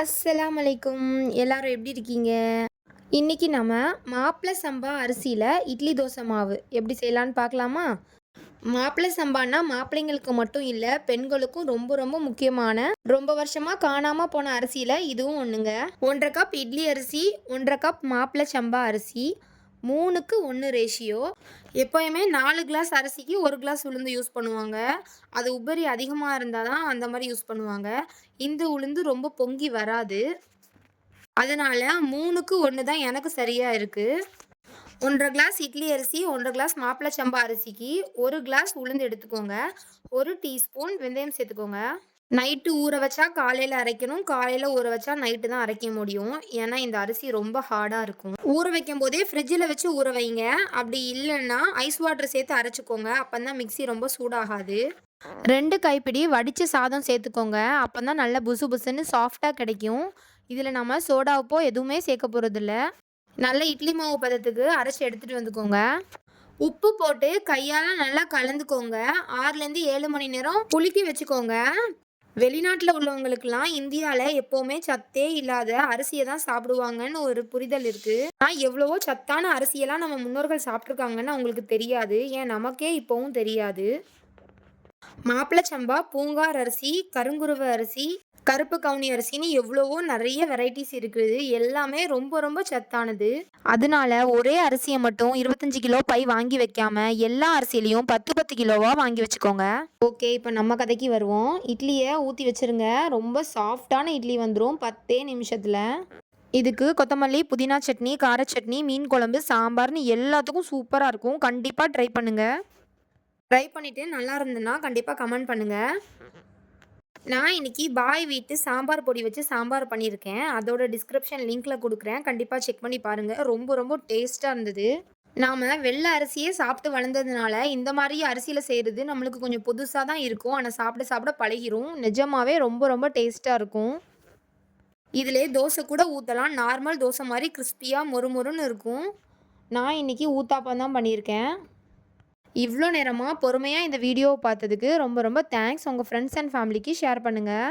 அஸ்ஸலாம் அலைக்கும். எல்லாரும் எப்படி இருக்கீங்க? இன்னைக்கு நம்ம மாப்பிள சம்பா அரிசியில இட்லி தோசை மாவு எப்படி செய்யலான்னு பார்க்கலாமா? மாப்பிள சம்பான்னா மாப்பிள்ளைங்களுக்கு மட்டும் இல்ல, பெண்களுக்கும் ரொம்ப ரொம்ப முக்கியமான, ரொம்ப வருஷமா காணாம போன அரிசியில இதுவும் ஒண்ணுங்க. 1 1/2 கப் இட்லி அரிசி, 1 1/2 கப் மாப்பிள சம்பா அரிசி, 3க்கு 1 ரேஷியோ. எப்பயுமே 4 கிளாஸ் அரிசிக்கு 1 கிளாஸ் உளுந்து யூஸ் பண்ணுவாங்க. அது உபரி அதிகமா இருந்தா தான் அந்த மாரி யூஸ் பண்ணுவாங்க. இந்த உளுந்து ரொம்ப பொங்கி வராது. அதனால 3க்கு 1 தான் எனக்கு சரியா இருக்கு. 1 1/2 கிளாஸ் இட்லி அரிசி, 1 1/2 கிளாஸ் மாப்பிள சம்பா அரிசிக்கு 1 கிளாஸ் உளுந்து எடுத்துக்கோங்க. 1 டீஸ்பூன் வெந்தயம் சேர்த்துக்கோங்க. நைட்டு ஊற வச்சா காலையில அரைக்கணும். காலையில ஊற வச்சா நைட்டு தான் அரைக்க முடியும். ஏன்னா இந்த அரிசி ரொம்ப ஹார்டா இருக்கும். ஊற வைக்கும்போதே ஃப்ரிட்ஜில வச்சு ஊற வைங்க. அப்படி இல்லன்னா ஐஸ் வாட்டர் சேர்த்து அரைச்சுக்கோங்க. அப்பதான் மிக்ஸி ரொம்ப சூடாகாது. 2 கைப்பிடி வடிச்ச சாதம் சேர்த்துக்கோங்க. அப்பதான் நல்லா புசு புசுன்னு சாஃப்ட்டா கிடைக்கும். இதில் நம்ம சோடா உப்போ எதுவுமே சேர்க்க போறதில்ல. நல்ல இட்லி மாவு பதத்துக்கு அரைச்சி எடுத்துட்டு வந்துக்கோங்க. உப்பு போட்டு கையால நல்லா கலந்துக்கோங்க. 6லேருந்து 7 மணி நேரம் புளிக்க வச்சுக்கோங்க. வெளிநாட்டில் உள்ளவங்களுக்குலாம் இந்தியாவில் எப்போவுமே சத்தே இல்லாத அரிசியை தான் சாப்பிடுவாங்கன்னு ஒரு புரிதல் இருக்கு. ஆனால் எவ்வளவோ சத்தான அரிசியெல்லாம் நம்ம முன்னோர்கள் சாப்பிட்ருக்காங்கன்னு அவங்களுக்கு தெரியாது. ஏன் நமக்கே இப்போவும் தெரியாது. மாப்பிள சம்பா, பூங்கார் அரிசி, கருங்குருவ அரிசி, கருப்பு கவுனி அரிசின்னு எவ்வளவோ நிறைய வெரைட்டிஸ் இருக்குது. எல்லாமே ரொம்ப ரொம்ப சத்தானது. அதனால ஒரே அரிசியை மட்டும் 25 கிலோ பை வாங்கி வைக்காம எல்லா அரிசியிலையும் 10 10 கிலோவா வாங்கி வச்சுக்கோங்க. ஓகே, இப்போ நம்ம கதைக்கு வருவோம். இட்லியை ஊற்றி வச்சிருங்க. ரொம்ப சாஃப்டான இட்லி வந்துடும் 10 நிமிஷத்தில். இதுக்கு கொத்தமல்லி, புதினா சட்னி, கார சட்னி, மீன் குழம்பு, சாம்பார்னு எல்லாத்துக்கும் சூப்பராக இருக்கும். கண்டிப்பாக ட்ரை பண்ணுங்கள். ட்ரை பண்ணிவிட்டு நல்லா இருந்ததுன்னா கண்டிப்பாக கமெண்ட் பண்ணுங்கள். நான் இன்னைக்கு பாய் வீட்டு சாம்பார் பொடி வச்சு சாம்பார் பண்ணியிருக்கேன். அதோட டிஸ்கிரிப்ஷன் லிங்க்கில் கொடுக்குறேன். கண்டிப்பாக செக் பண்ணி பாருங்கள். ரொம்ப ரொம்ப டேஸ்ட்டாக இருந்தது. நாம் வெள்ளை அரிசியே சாப்பிட்டு வளர்ந்ததுனால இந்த மாதிரி அரிசியில் செய்கிறது நம்மளுக்கு கொஞ்சம் புதுசாக தான் இருக்கும். ஆனால் சாப்பிட சாப்பிட பழகிரும். நிஜமாவே ரொம்ப ரொம்ப டேஸ்ட்டாக இருக்கும். இதிலே தோசை கூட ஊற்றலாம். நார்மல் தோசை மாதிரி கிறிஸ்பியாக மொறுமொறுன்னு இருக்கும். நான் இன்னைக்கு ஊத்தாப்பம் தான் பண்ணியிருக்கேன். இவ்வளோ நேரமாக பொறுமையாக இந்த வீடியோவை பார்த்ததுக்கு ரொம்ப ரொம்ப தேங்க்ஸ். உங்கள் ஃப்ரெண்ட்ஸ் அண்ட் ஃபேமிலிக்கு ஷேர் பண்ணுங்கள்.